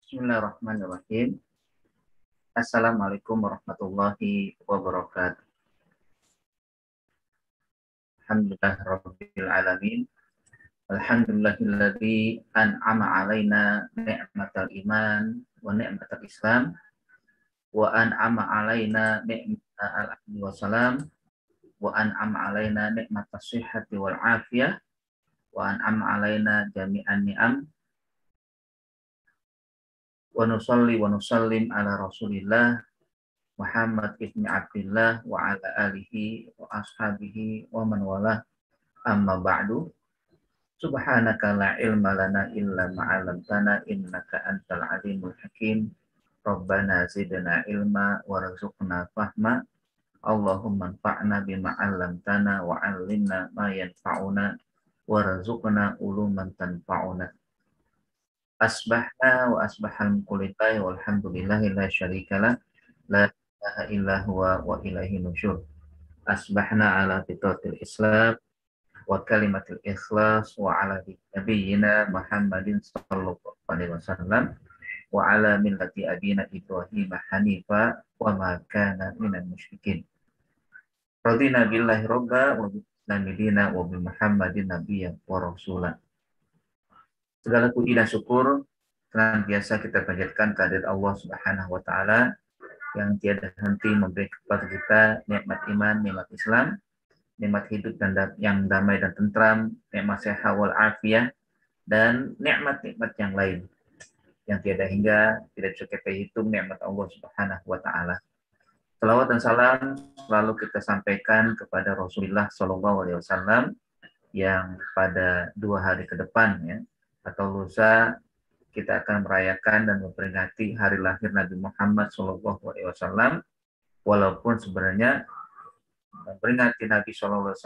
Bismillahirrahmanirrahim. Assalamualaikum warahmatullahi wabarakatuh. Alhamdulillah rabbil alamin. Alhamdulillahilladzi an'ama alaina ni'matal iman wa ni'matal islam wa an'ama alaina ni'matal ahli wa salam wa an'ama alaina ni'matas sihhati wal afiyah wa an'ama alaina jami'an ni'am wa nusalli wa nusallim ala rasulillah Muhammad ibn Abdullah wa ala alihi wa ashabihi wa man wala amma ba'du. Subhanaka la ilma lana illa ma'alamtana innaka antal alimul hakim. Rabbana zidna ilma warzuqna fahma. Allahumma anfa'na bima 'allamtana wa 'allimna ma yanfa'una warzuqna uluman tanfa'una. Asbahna wa asbahal muqlitai walhamdulillahi la syarikalah la ilaha illa huwa wa ilaihi nusyur. Asbahna ala fitratil Islam wa kalimatil ikhlas wa ala nabiyyina Muhammadin sallallahu alaihi wasallam wa ala millati abina Ibrahim hanifa wa ma kana minal musyrikin. Radina billahi robba wa bismillahirrahmanirrahim wa bi Muhammadin nabiyyan wa rasulah. Segala puji dan syukur senantiasa kita panjatkan kehadirat Allah Subhanahu wa taala yang tiada henti memberi kepada kita nikmat iman, nikmat Islam, nikmat hidup dan yang damai dan tentram, nikmat sehat wal afiyah, dan nikmat-nikmat yang lain yang tiada hingga tidak bisa kita hitung nikmat Allah Subhanahu wa taala. Salawat dan salam selalu kita sampaikan kepada Rasulullah Shallallahu alaihi wasallam yang pada 2 hari ke depan ya atau lusa kita akan merayakan dan memperingati hari lahir Nabi Muhammad SAW, walaupun sebenarnya memperingati Nabi SAW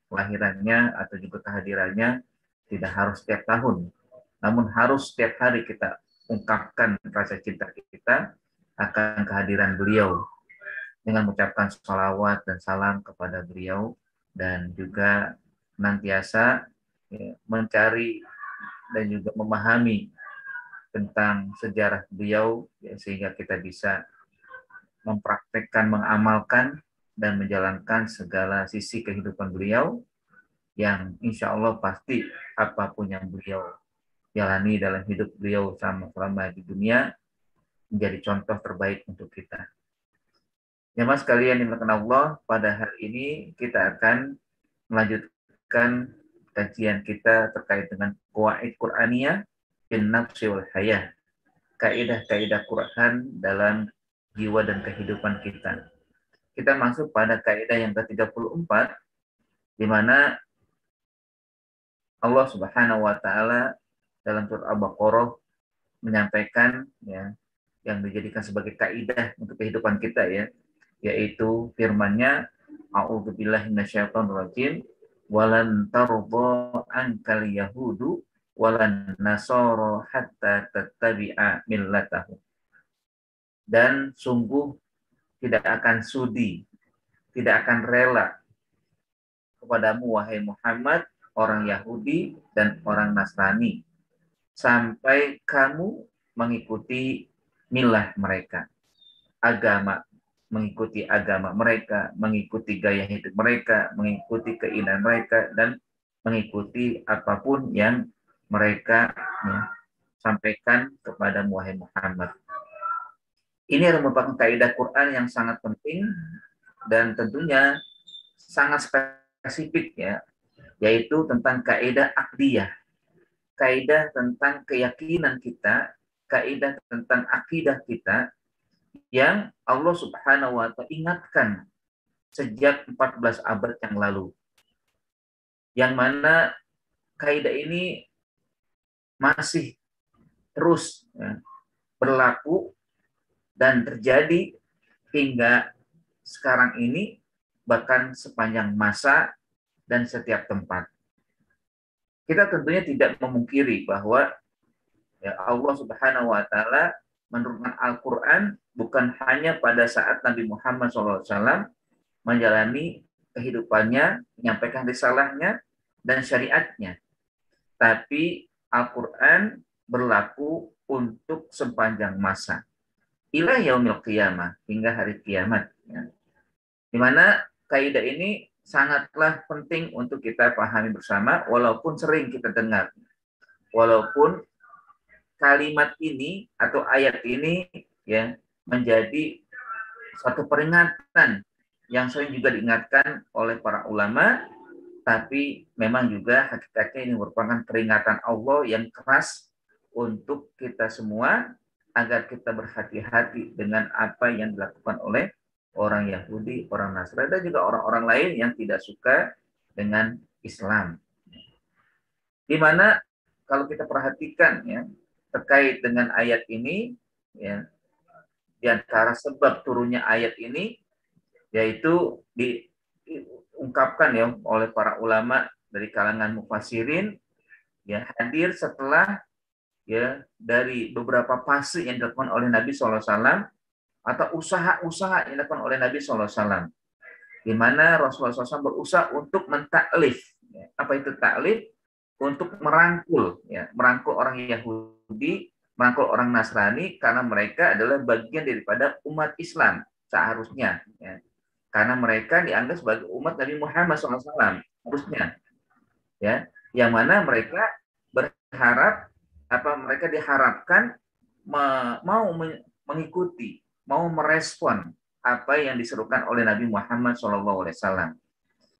kelahirannya atau juga kehadirannya tidak harus setiap tahun, namun harus setiap hari kita ungkapkan rasa cinta kita akan kehadiran beliau dengan mengucapkan salawat dan salam kepada beliau dan juga senantiasa mencari dan juga memahami tentang sejarah beliau ya, sehingga kita bisa mempraktekkan, mengamalkan dan menjalankan segala sisi kehidupan beliau yang insya Allah pasti apapun yang beliau jalani dalam hidup beliau selama di dunia menjadi contoh terbaik untuk kita. Jemaah sekalian yang dimuliakan Allah, pada hari ini kita akan melanjutkan kajian kita terkait dengan qawaid Qur'aniyah bin nafsi wal hayah, kaidah-kaidah Quran dalam jiwa dan kehidupan kita. Kita masuk pada kaidah yang ke-34 di mana Allah Subhanahu wa taala dalam surat Al-Baqarah menyampaikan ya yang dijadikan sebagai kaidah untuk kehidupan kita ya, yaitu firman-Nya a'udzubillahi minasyaitonirrajim walan tardha ankal yahudu walan nasara hatta tattabi'a millatahum. Dan sungguh tidak akan sudi, tidak akan rela kepadamu wahai Muhammad orang Yahudi dan orang Nasrani sampai kamu mengikuti milah mereka, agama, mengikuti agama mereka, mengikuti gaya hidup mereka, mengikuti keinginan mereka, dan mengikuti apapun yang mereka sampaikan kepada wahai Muhammad. Ini merupakan kaidah Quran yang sangat penting dan tentunya sangat spesifik ya, yaitu tentang kaidah akdiyah, kaidah tentang keyakinan kita, kaidah tentang akidah kita yang Allah Subhanahu wa taala ingatkan sejak 14 abad yang lalu. Yang mana kaidah ini masih terus ya, berlaku dan terjadi hingga sekarang ini, bahkan sepanjang masa dan setiap tempat. Kita tentunya tidak memungkiri bahwa ya, Allah Subhanahu wa taala menurunkan Al-Quran bukan hanya pada saat Nabi Muhammad SAW menjalani kehidupannya, menyampaikan risalahnya dan syariatnya, tapi Al-Quran berlaku untuk sepanjang masa. Ila yaumil qiyamah, hingga hari kiamat. Ya. Di mana kaidah ini sangatlah penting untuk kita pahami bersama, walaupun sering kita dengar. Walaupun kalimat ini atau ayat ini ya menjadi suatu peringatan yang sering juga diingatkan oleh para ulama, tapi memang juga hakikatnya ini merupakan peringatan Allah yang keras untuk kita semua agar kita berhati-hati dengan apa yang dilakukan oleh orang Yahudi, orang Nasrani, dan juga orang-orang lain yang tidak suka dengan Islam. Di mana kalau kita perhatikan ya terkait dengan ayat ini, ya di antara sebab turunnya ayat ini yaitu diungkapkan ya oleh para ulama dari kalangan mufassirin ya hadir setelah ya dari beberapa fase yang dilakukan oleh Nabi SAW atau usaha-usaha yang dilakukan oleh Nabi SAW, di mana Rasulullah SAW berusaha untuk mentaklif. Ya. Apa itu taklif? Untuk merangkul, ya, merangkul orang Yahudi, merangkul orang Nasrani, karena mereka adalah bagian daripada umat Islam seharusnya. Ya. Karena mereka dianggap sebagai umat Nabi Muhammad SAW harusnya, ya, yang mana mereka berharap mereka diharapkan mau mengikuti, mau merespon apa yang diserukan oleh Nabi Muhammad SAW.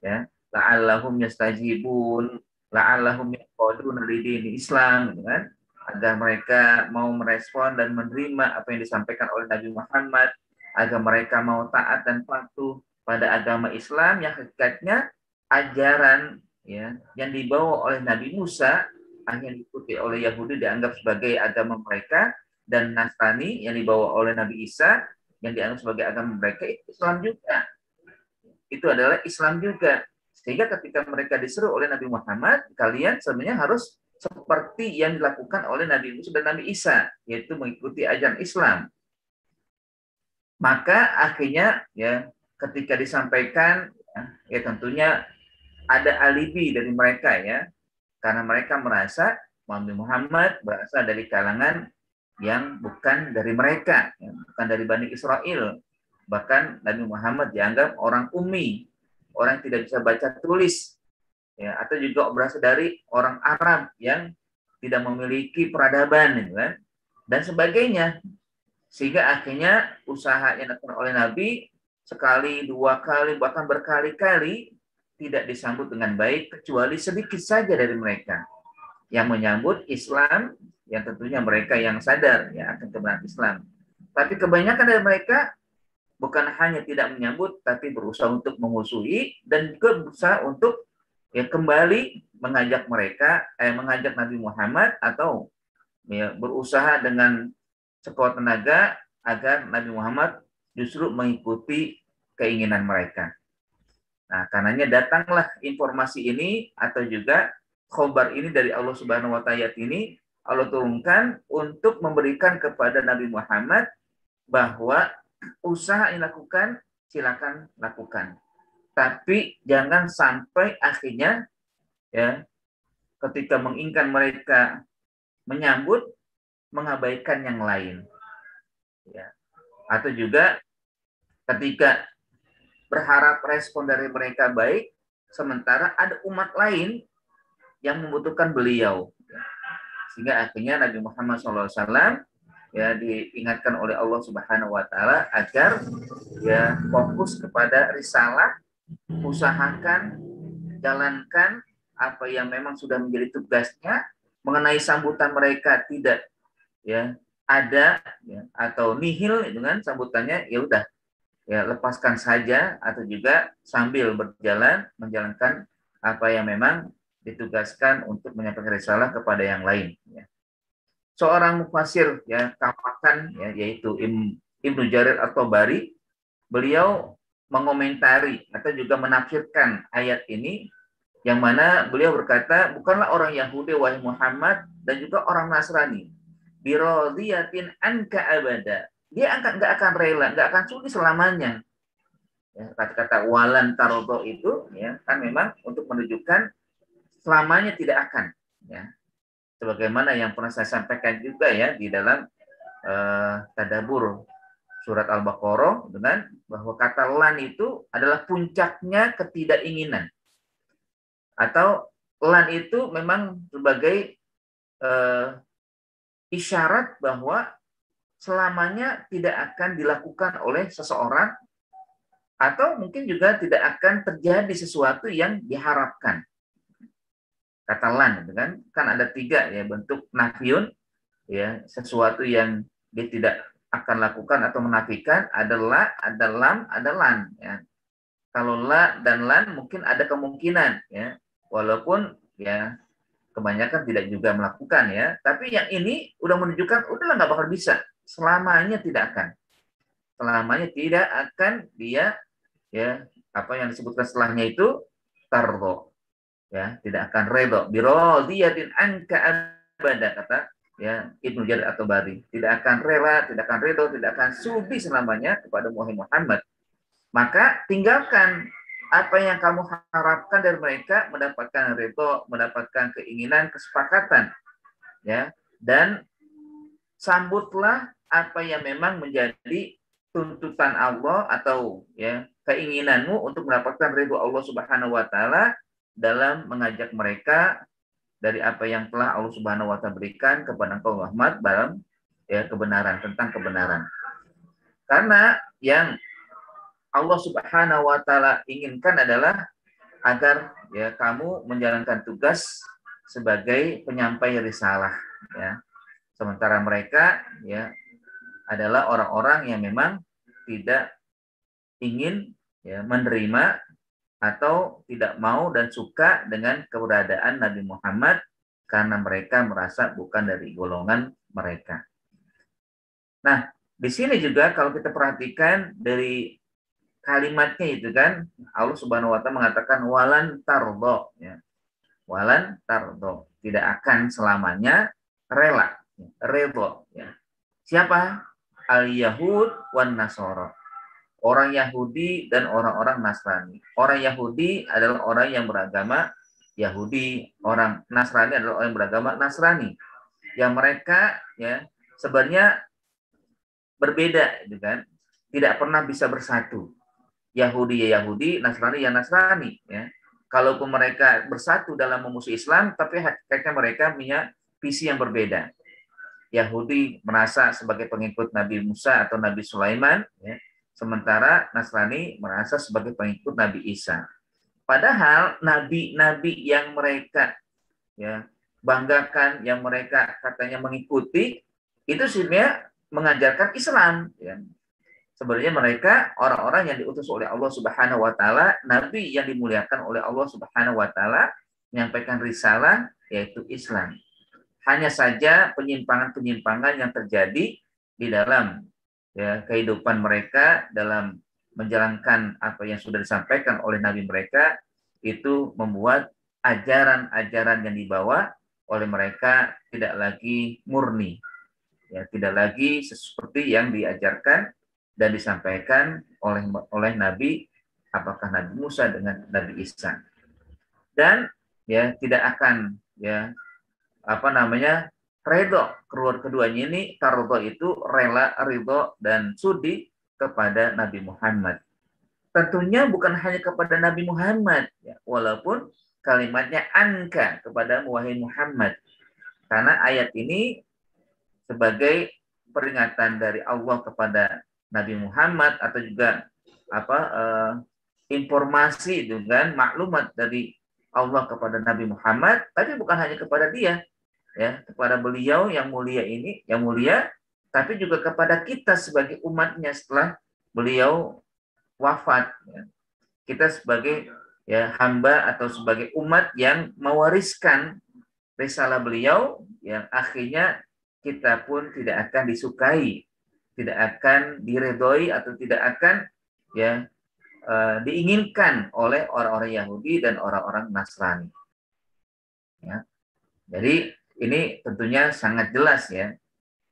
Ya, la'allahum yastajibun, la'allahum yaquduna lidini Islam, gitu kan? Agar mereka mau merespon dan menerima apa yang disampaikan oleh Nabi Muhammad, agar mereka mau taat dan patuh pada agama Islam yang hakikatnya ajaran ya yang dibawa oleh Nabi Musa yang diikuti oleh Yahudi dianggap sebagai agama mereka, dan Nasrani yang dibawa oleh Nabi Isa yang dianggap sebagai agama mereka itu Islam juga. Itu adalah Islam juga. Sehingga ketika mereka diseru oleh Nabi Muhammad, kalian sebenarnya harus seperti yang dilakukan oleh Nabi Musa dan Nabi Isa, yaitu mengikuti ajaran Islam. Maka akhirnya ya ketika disampaikan ya tentunya ada alibi dari mereka ya, karena mereka merasa Nabi Muhammad berasal dari kalangan yang bukan dari mereka, ya, bukan dari Bani Israel. Bahkan Nabi Muhammad dianggap orang ummi, orang yang tidak bisa baca tulis, ya, atau juga berasal dari orang Arab yang tidak memiliki peradaban, gitu kan, dan sebagainya. Sehingga akhirnya usaha yang dilakukan oleh Nabi sekali, dua kali, bahkan berkali-kali tidak disambut dengan baik, kecuali sedikit saja dari mereka yang menyambut Islam, yang tentunya mereka yang sadar ya akan kebenaran Islam. Tapi kebanyakan dari mereka bukan hanya tidak menyambut, tapi berusaha untuk memusuhi dan juga berusaha untuk ya kembali mengajak mereka, mengajak Nabi Muhammad atau ya, berusaha dengan sekuat tenaga agar Nabi Muhammad justru mengikuti keinginan mereka. Nah, karenanya datanglah informasi ini atau juga khobar ini dari Allah Subhanahu wa Ta'ala ini Allah turunkan untuk memberikan kepada Nabi Muhammad bahwa usaha yang dilakukan silakan lakukan. Tapi jangan sampai akhirnya ya ketika menginginkan mereka menyambut mengabaikan yang lain. Ya. Atau juga ketika berharap respon dari mereka baik, sementara ada umat lain yang membutuhkan beliau. Sehingga akhirnya Nabi Muhammad SAW ya diingatkan oleh Allah Subhanahu Wa Taala agar ya fokus kepada risalah, usahakan, jalankan apa yang memang sudah menjadi tugasnya. Mengenai sambutan mereka tidak ya ada ya, atau nihil dengan sambutannya, ya udah ya lepaskan saja, atau juga sambil berjalan menjalankan apa yang memang ditugaskan untuk menyampaikan risalah kepada yang lain. Ya. Seorang mufasir ya kapakan ya, yaitu Ibnu Jarir At-Tabari, beliau mengomentari atau juga menafsirkan ayat ini, yang mana beliau berkata, bukanlah orang Yahudi wahai Muhammad dan juga orang Nasrani birodiyatin anka abada, dia nggak akan rela, nggak akan sudi selamanya. Ya, kata-kata walan tarodo itu ya kan memang untuk menunjukkan selamanya tidak akan. Ya. Sebagaimana yang pernah saya sampaikan juga ya di dalam tadabur surat Al-Baqarah, dengan bahwa kata lan itu adalah puncaknya ketidakinginan, atau lan itu memang sebagai isyarat bahwa selamanya tidak akan dilakukan oleh seseorang, atau mungkin juga tidak akan terjadi sesuatu yang diharapkan. Kata lan, kan ada 3 ya bentuk nafiun, ya sesuatu yang dia tidak akan lakukan atau menafikan, ada la, ada lam, ada lan. Ya. Kalau la dan lan mungkin ada kemungkinan, ya walaupun ya kebanyakan tidak juga melakukan ya. Tapi yang ini udah menunjukkan udahlah nggak bakal bisa, selamanya tidak akan, selamanya tidak akan dia ya apa yang disebutkan setelahnya itu tardo, ya tidak akan redho birodiyatin anka abada, kata ya Ibnu Jarir atau Bari, tidak akan rela, tidak akan redho, tidak akan sudi selamanya kepada Muhammad. Maka tinggalkan apa yang kamu harapkan dari mereka, mendapatkan redho, mendapatkan keinginan, kesepakatan, ya, dan sambutlah apa yang memang menjadi tuntutan Allah atau ya keinginanmu untuk mendapatkan ridho Allah Subhanahu wa taala dalam mengajak mereka dari apa yang telah Allah Subhanahu wa taala berikan kepada engkau Muhammad dalam ya kebenaran, tentang kebenaran. Karena yang Allah Subhanahu wa taala inginkan adalah agar ya kamu menjalankan tugas sebagai penyampai risalah, ya. Sementara mereka ya adalah orang-orang yang memang tidak ingin ya menerima atau tidak mau dan suka dengan keberadaan Nabi Muhammad karena mereka merasa bukan dari golongan mereka. Nah, di sini juga kalau kita perhatikan dari kalimatnya itu kan, Allah Subhanahu wa taala mengatakan walan tardo, ya. Walan tardo, tidak akan selamanya rela, redho, ya. Siapa? Al-Yahud wan Nasara. Orang Yahudi dan orang-orang Nasrani. Orang Yahudi adalah orang yang beragama Yahudi, orang Nasrani adalah orang yang beragama Nasrani. Yang mereka ya sebenarnya berbeda, gitu kan? Tidak pernah bisa bersatu. Yahudi ya Yahudi, Nasrani ya Nasrani, ya. Kalaupun mereka bersatu dalam memusuhi Islam, tapi hakikatnya mereka punya visi yang berbeda. Yahudi merasa sebagai pengikut Nabi Musa atau Nabi Sulaiman, ya. Sementara Nasrani merasa sebagai pengikut Nabi Isa. Padahal nabi-nabi yang mereka ya banggakan, yang mereka katanya mengikuti, itu sebenarnya mengajarkan Islam. Ya. Sebenarnya mereka orang-orang yang diutus oleh Allah Subhanahu Wa Taala, nabi yang dimuliakan oleh Allah Subhanahu Wa Taala, menyampaikan risalah yaitu Islam. Hanya saja penyimpangan-penyimpangan yang terjadi di dalam ya kehidupan mereka dalam menjalankan apa yang sudah disampaikan oleh nabi mereka, itu membuat ajaran-ajaran yang dibawa oleh mereka tidak lagi murni, ya tidak lagi seperti yang diajarkan dan disampaikan oleh nabi, apakah Nabi Musa dengan Nabi Isa. Dan ya tidak akan ya apa namanya redho, keduanya ini tardo itu rela, ridho dan sudi kepada Nabi Muhammad. Tentunya bukan hanya kepada Nabi Muhammad, ya, walaupun kalimatnya anka kepada wahai Muhammad, karena ayat ini sebagai peringatan dari Allah kepada Nabi Muhammad, atau juga apa informasi dengan maklumat dari Allah kepada Nabi Muhammad, tapi bukan hanya kepada dia, ya kepada beliau yang mulia ini, yang mulia, tapi juga kepada kita sebagai umatnya setelah beliau wafat, ya. Kita sebagai ya hamba atau sebagai umat yang mewariskan risalah beliau, yang akhirnya kita pun tidak akan disukai, tidak akan diredoi, atau tidak akan ya diinginkan oleh orang-orang Yahudi dan orang-orang Nasrani. Ya. Jadi ini tentunya sangat jelas ya.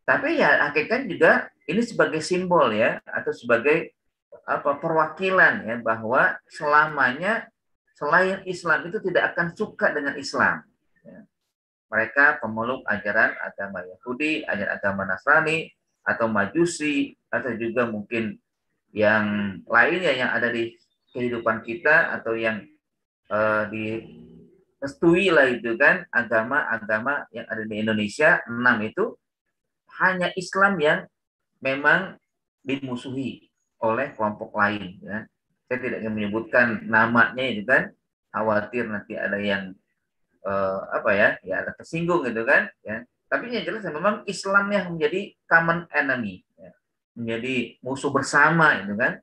Tapi ya hakikatnya juga ini sebagai simbol ya, atau sebagai apa perwakilan ya, bahwa selamanya selain Islam itu tidak akan suka dengan Islam. Ya. mereka pemeluk ajaran agama Yahudi, ajaran agama Nasrani, atau Majusi, atau juga mungkin yang lainnya yang ada di kehidupan kita, atau yang direstui lah itu kan, agama-agama yang ada di Indonesia, 6 itu, hanya Islam yang memang dimusuhi oleh kelompok lain. Ya. Saya tidak ingin menyebutkan namanya itu kan, khawatir nanti ada yang ada tersinggung gitu kan. Ya. Tapi yang jelas memang Islam yang menjadi common enemy, ya. Menjadi musuh bersama itu kan.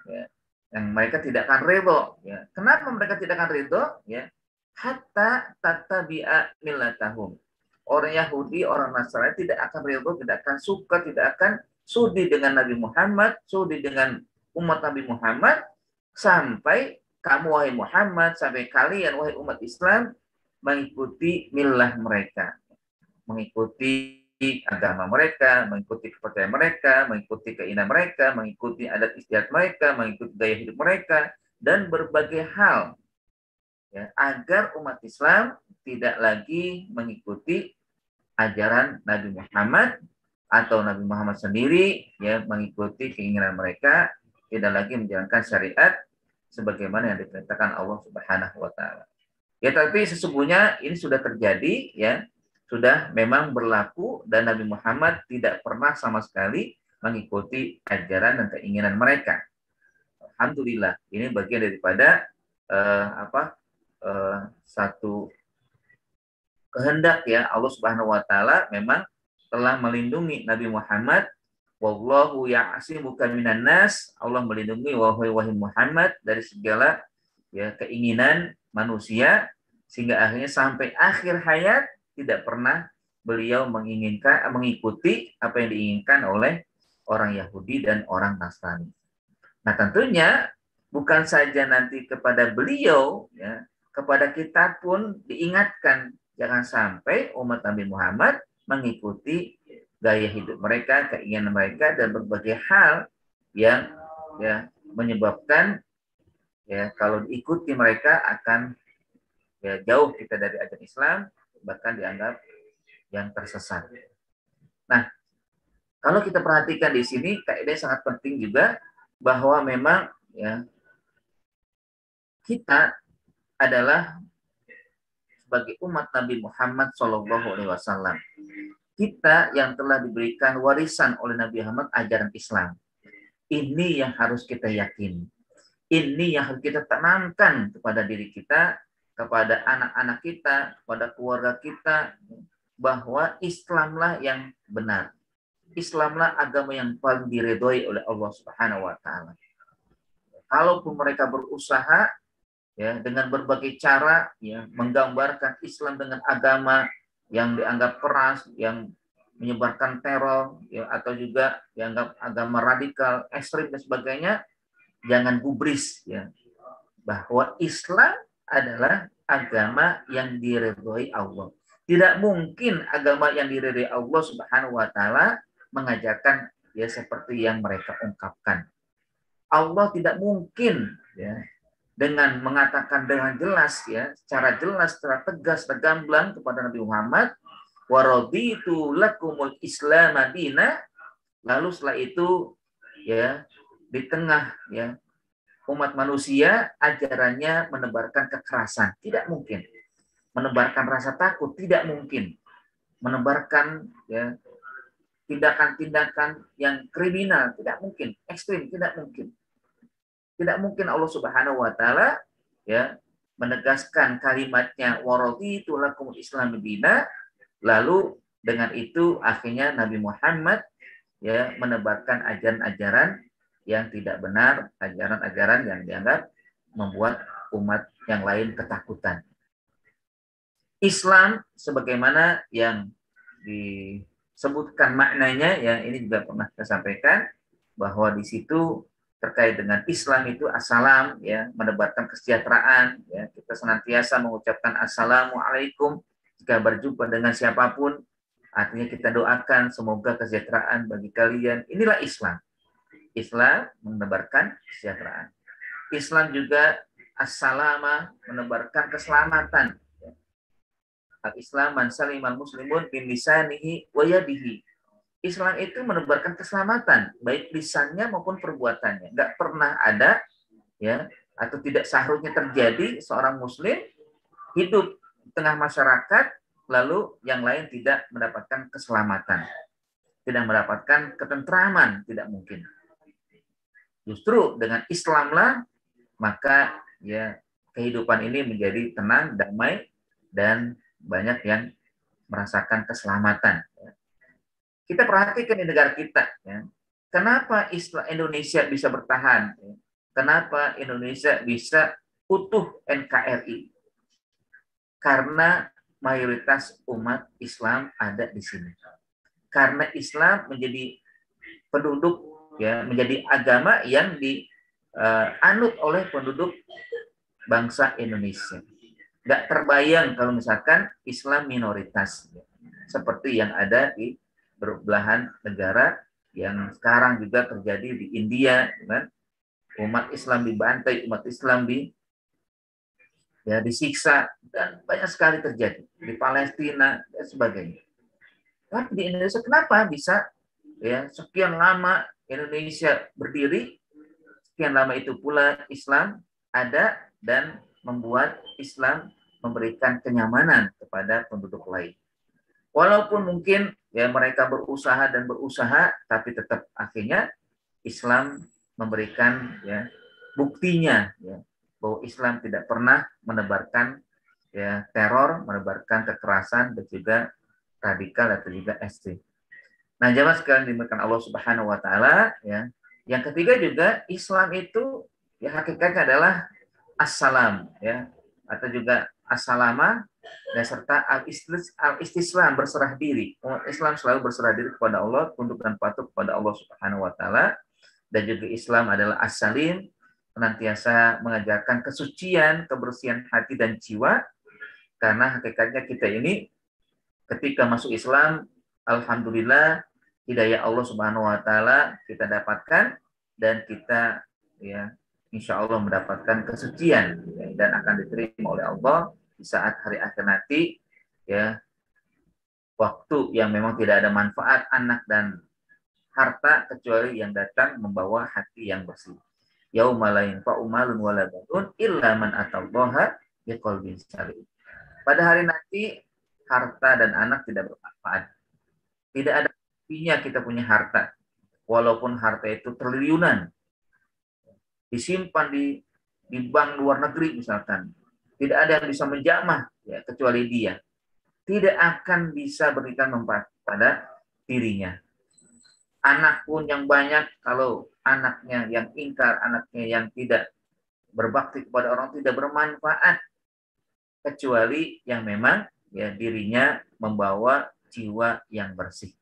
Ya. Yang mereka tidak akan ridho. Ya. Kenapa mereka tidak akan ridho? Ya. Hatta tatabi'a millatahum. Orang Yahudi, orang Nasrani tidak akan ridho, tidak akan suka, tidak akan sudi dengan Nabi Muhammad, sudi dengan umat Nabi Muhammad, sampai kamu wahai Muhammad, sampai kalian wahai umat Islam mengikuti milah mereka, mengikuti agama mereka, mengikuti kepercayaan mereka, mengikuti keinginan mereka, mengikuti adat istiadat mereka, mengikuti gaya hidup mereka, dan berbagai hal, ya, agar umat Islam tidak lagi mengikuti ajaran Nabi Muhammad atau Nabi Muhammad sendiri, ya, mengikuti keinginan mereka, tidak lagi menjalankan syariat sebagaimana yang diperintahkan Allah Subhanahu wa taala. Ya, tapi sesungguhnya ini sudah terjadi, ya, sudah memang berlaku, dan Nabi Muhammad tidak pernah sama sekali mengikuti ajaran dan keinginan mereka. Alhamdulillah, ini bagian daripada satu kehendak, ya, Allah Subhanahu wa taala memang telah melindungi Nabi Muhammad. Wallahu ya'simuka minan nas. Allah melindungi wahai Muhammad dari segala, ya, keinginan manusia, sehingga akhirnya sampai akhir hayat tidak pernah beliau mengikuti apa yang diinginkan oleh orang Yahudi dan orang Nasrani. Nah, tentunya bukan saja nanti kepada beliau, ya, kepada kita pun diingatkan jangan sampai umat Nabi Muhammad mengikuti gaya hidup mereka, keinginan mereka, dan berbagai hal yang, ya, menyebabkan, ya, kalau diikuti mereka akan, ya, jauh kita dari ajaran Islam, bahkan dianggap yang tersesat. Nah, kalau kita perhatikan di sini, kaidah sangat penting juga bahwa memang, ya, kita adalah sebagai umat Nabi Muhammad SAW. Kita yang telah diberikan warisan oleh Nabi Muhammad ajaran Islam. Ini yang harus kita yakini. Ini yang harus kita tanamkan kepada diri kita, kepada anak-anak kita, kepada keluarga kita, bahwa Islamlah yang benar. Islamlah agama yang paling diridhoi oleh Allah Subhanahu wa taala. Kalaupun mereka berusaha, ya, dengan berbagai cara, ya, menggambarkan Islam dengan agama yang dianggap keras, yang menyebarkan teror, ya, atau juga dianggap agama radikal, ekstrim dan sebagainya, jangan gubris, ya, bahwa Islam adalah agama yang diridhoi Allah. Tidak mungkin agama yang diridhoi Allah Subhanahu wa taala mengajarkan, ya, seperti yang mereka ungkapkan. Allah tidak mungkin, ya, dengan mengatakan dengan jelas, ya, secara jelas, secara tegas, gamblang kepada Nabi Muhammad, wa raditu lakumul Islam madina, lalu setelah itu, ya, di tengah, ya, umat manusia ajarannya menebarkan kekerasan, tidak mungkin. Menebarkan rasa takut, tidak mungkin. Menebarkan, ya, tindakan-tindakan yang kriminal, tidak mungkin. Ekstrim, tidak mungkin. Tidak mungkin Allah Subhanahu wa taala, ya, menegaskan kalimatnya waraditu lakumul Islam madina, lalu dengan itu akhirnya Nabi Muhammad, ya, menebarkan ajaran-ajaran yang tidak benar, ajaran-ajaran yang dianggap membuat umat yang lain ketakutan. Islam sebagaimana yang disebutkan maknanya, ya, ini juga pernah saya sampaikan bahwa di situ terkait dengan Islam itu assalam, ya, menebarkan kesejahteraan, ya, kita senantiasa mengucapkan assalamualaikum jika berjumpa dengan siapapun, artinya kita doakan semoga kesejahteraan bagi kalian. Inilah Islam. Islam menebarkan kesejahteraan. Islam juga assalama, menebarkan keselamatan. Al-Islam man salimal muslimun min lisanihi wa yadihi. Islam itu menebarkan keselamatan baik lisannya maupun perbuatannya. Nggak pernah ada ya atau tidak seharusnya terjadi seorang muslim hidup di tengah masyarakat lalu yang lain tidak mendapatkan keselamatan, tidak mendapatkan ketentraman, tidak mungkin. Justru dengan Islamlah maka ya kehidupan ini menjadi tenang, damai, dan banyak yang merasakan keselamatan. Kita perhatikan di negara kita, ya. Kenapa Indonesia bisa bertahan? Kenapa Indonesia bisa utuh NKRI? Karena mayoritas umat Islam ada di sini. Karena Islam menjadi penduduk, ya, menjadi agama yang dianut oleh penduduk bangsa Indonesia. Nggak terbayang kalau misalkan Islam minoritas, seperti yang ada di berbelahan negara yang sekarang juga terjadi di India, kan? Umat Islam dibantai, umat Islam disiksa, dan banyak sekali terjadi di Palestina dan sebagainya. Tapi di Indonesia kenapa bisa ya sekian lama Indonesia berdiri, sekian lama itu pula Islam ada dan membuat Islam memberikan kenyamanan kepada penduduk lain. Walaupun mungkin ya mereka berusaha, tapi tetap akhirnya Islam memberikan ya buktinya ya bahwa Islam tidak pernah menebarkan ya teror, menebarkan kekerasan dan juga radikal atau juga ekstrim. Nah, jamaah sekalian dimuliakan Allah Subhanahu wa taala ya. Yang ketiga juga Islam itu ya hakikatnya adalah assalam ya atau juga assalama dan serta al-istislam berserah diri. Umat Islam selalu berserah diri kepada Allah, tunduk dan patuh kepada Allah Subhanahu wa taala. Dan juga Islam adalah as-salim, senantiasa mengajarkan kesucian, kebersihan hati dan jiwa. Karena hakikatnya kita ini ketika masuk Islam, alhamdulillah hidayah Allah Subhanahu wa taala kita dapatkan dan kita ya insya Allah mendapatkan kesucian ya, dan akan diterima oleh Allah di saat hari akhir nanti ya, waktu yang memang tidak ada manfaat anak dan harta kecuali yang datang membawa hati yang bersih. Yauma la yanfa'u malun wala banun illa man atallaha biqalbin salim. Pada hari nanti harta dan anak tidak bermanfaat. Tidak ada artinya kita punya harta. Walaupun harta itu triliunan disimpan di bank luar negeri misalkan. Tidak ada yang bisa menjamah ya kecuali dia. Tidak akan bisa berikan manfaat pada dirinya. Anak pun yang banyak, kalau anaknya yang ingkar, anaknya yang tidak berbakti kepada orang, tidak bermanfaat. Kecuali yang memang ya dirinya membawa jiwa yang bersih.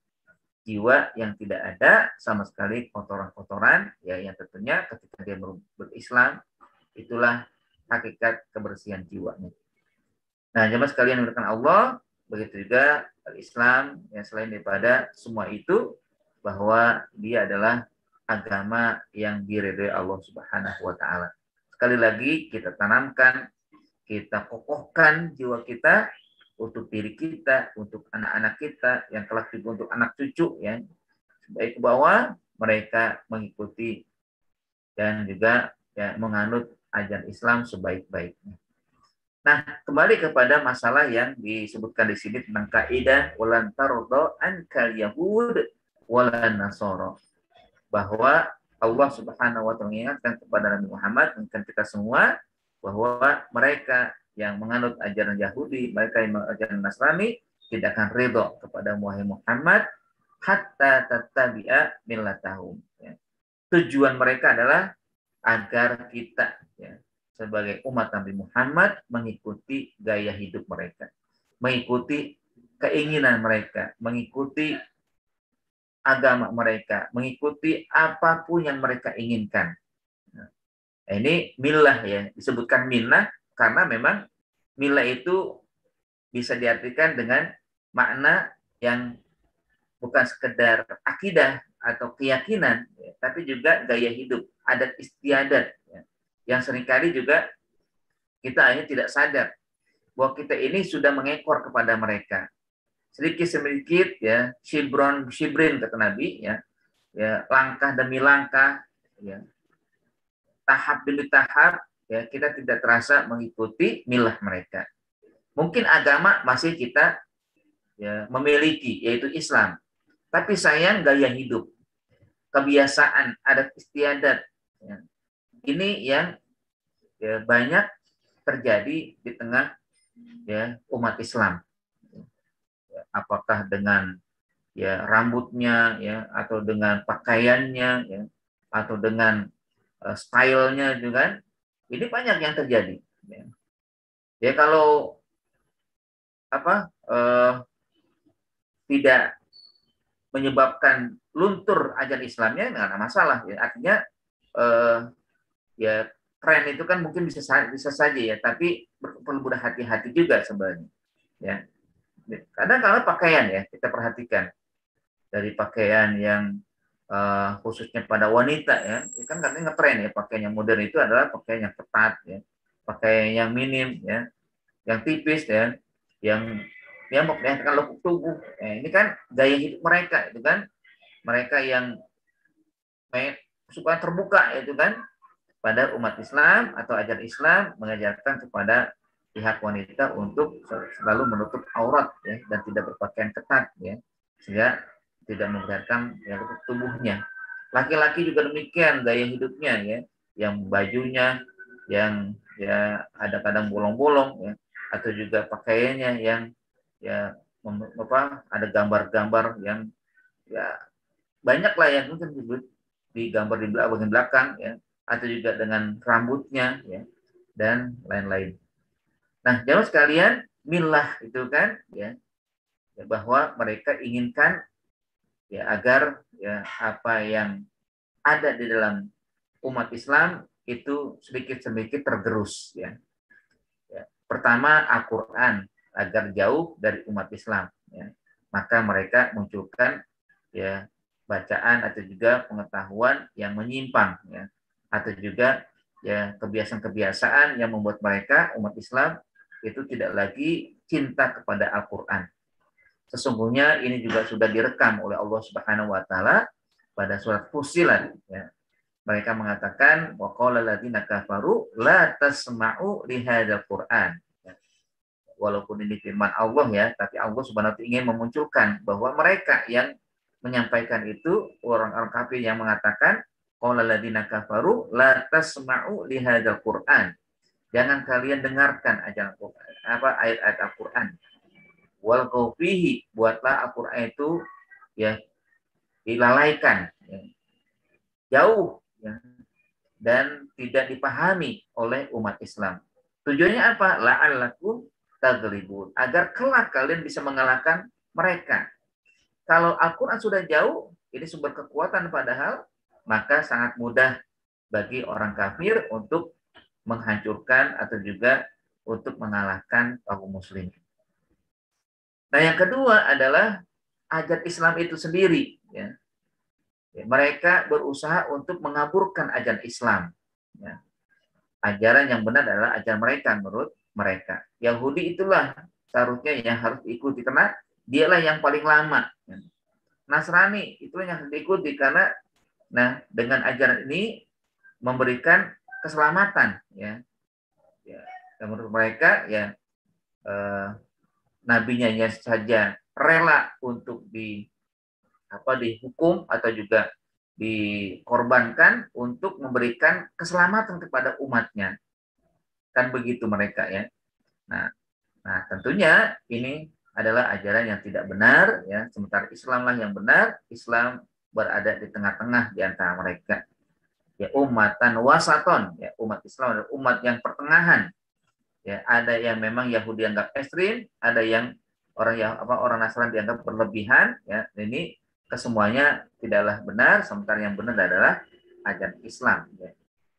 Jiwa yang tidak ada sama sekali kotoran-kotoran, ya yang tentunya ketika dia berislam, itulah hakikat kebersihan jiwanya. Nah, jemaah sekalian yang dimuliakan Allah, begitu juga Islam yang selain daripada semua itu, bahwa dia adalah agama yang diridhoi Allah Subhanahu wa taala. Sekali lagi kita tanamkan, kita kokohkan jiwa kita untuk diri kita, untuk anak-anak kita, yang kelak juga untuk anak cucu ya. Baik ke bawah mereka mengikuti dan juga ya menganut ajaran Islam sebaik-baiknya. Nah, kembali kepada masalah yang disebutkan di sini tentang kaidah walan tardo ankal yahud wala nasara, bahwa Allah Subhanahu wa taala mengingatkan kepada Nabi Muhammad dan kita semua bahwa mereka yang menganut ajaran Yahudi, mereka yang menganut ajaran Nasrani tidak akan ridho kepada Muhammad hatta tattabi'a millatahum. Ya. Tujuan mereka adalah agar kita ya, sebagai umat Nabi Muhammad mengikuti gaya hidup mereka, mengikuti keinginan mereka, mengikuti agama mereka, mengikuti apapun yang mereka inginkan. Nah, ini millah ya, disebutkan millah karena memang millah itu bisa diartikan dengan makna yang bukan sekedar akidah atau keyakinan, ya, tapi juga gaya hidup, adat istiadat, ya, yang seringkali juga kita hanya tidak sadar bahwa kita ini sudah mengekor kepada mereka. Sedikit-sedikit ya, shibrin kata Nabi ya, langkah demi langkah ya, tahap demi tahap ya, kita tidak terasa mengikuti milah mereka. Mungkin agama masih kita ya memiliki, yaitu Islam. Tapi sayang gaya hidup, kebiasaan, adat istiadat ya, ini yang ya, banyak terjadi di tengah ya umat Islam. Apakah dengan ya rambutnya ya, atau dengan pakaiannya ya, atau dengan stylenya juga, ini banyak yang terjadi. Ya kalau apa tidak menyebabkan luntur ajaran Islamnya, nggak ada masalah. Ya. Artinya ya tren itu kan mungkin bisa saja ya, tapi perlu berhati-hati juga sebenarnya. Ya. Kadang kalau pakaian ya kita perhatikan, dari pakaian yang khususnya pada wanita ya, kan katanya ngetren ya, pakaian yang modern itu adalah pakaian yang ketat ya, pakaian yang minim ya, yang tipis ya, yang memperlihatkan lekuk tubuh. Ini kan gaya hidup mereka itu kan, mereka yang suka terbuka itu kan, pada umat Islam atau ajaran Islam mengajarkan kepada pihak wanita untuk selalu menutup aurat ya, dan tidak berpakaian ketat ya, sehingga tidak memperlihatkan ya, tubuhnya. Laki-laki juga demikian gaya hidupnya ya, yang bajunya yang ya ada kadang bolong-bolong ya, atau juga pakaiannya yang ya ada gambar-gambar yang ya banyak lah yang mungkin digambar di bagian belakang ya, atau juga dengan rambutnya ya, dan lain-lain. Nah, jamaah sekalian, milah itu kan ya, bahwa mereka inginkan ya agar ya apa yang ada di dalam umat Islam itu sedikit-sedikit tergerus ya. Pertama, Al-Qur'an agar jauh dari umat Islam ya. Maka mereka munculkan ya bacaan atau juga pengetahuan yang menyimpang ya, atau juga ya kebiasaan-kebiasaan yang membuat mereka umat Islam itu tidak lagi cinta kepada Al-Qur'an. Sesungguhnya ini juga sudah direkam oleh Allah Subhanahu wa taala pada surat Fussilat ya. Mereka mengatakan wa qala alladziina kafaru la tasma'u li hadzal Qur'an. Walaupun ini firman Allah ya, tapi Allah Subhanahu wa taala ingin memunculkan bahwa mereka yang menyampaikan itu orang-orang kafir yang mengatakan qala alladziina kafaru la tasma'u li hadzal Qur'an. Jangan kalian dengarkan ajaran ayat-ayat Al-Qur'an. Wal fihi, buatlah Al-Qur'an itu ya dilalaikan ya, jauh ya, dan tidak dipahami oleh umat Islam. Tujuannya apa? La'allakum taghlibun, agar kelak kalian bisa mengalahkan mereka. Kalau Al-Qur'an sudah jauh, ini sumber kekuatan padahal, maka sangat mudah bagi orang kafir untuk menghancurkan atau juga untuk mengalahkan kaum muslim. Nah, yang kedua adalah ajaran Islam itu sendiri. Ya. Mereka berusaha untuk mengaburkan ajaran Islam. Ya. Ajaran yang benar adalah ajaran mereka menurut mereka. Yahudi itulah seharusnya yang harus diikuti karena dialah yang paling lama. Ya. Nasrani itulah yang harus diikuti karena nah dengan ajaran ini memberikan keselamatan. Ya. Ya. Menurut mereka ya nabinya saja rela untuk dihukum atau juga dikorbankan untuk memberikan keselamatan kepada umatnya. Kan begitu mereka ya. Nah tentunya ini adalah ajaran yang tidak benar ya. Sementara Islamlah yang benar, Islam berada di tengah-tengah di antara mereka. Ya umatan wasaton, ya umat Islam adalah umat yang pertengahan. Ya, ada yang memang Yahudi dianggap ekstrim, ada yang orang Nasrani dianggap berlebihan, ya. Ini kesemuanya tidaklah benar, sementara yang benar adalah ajaran Islam, ya.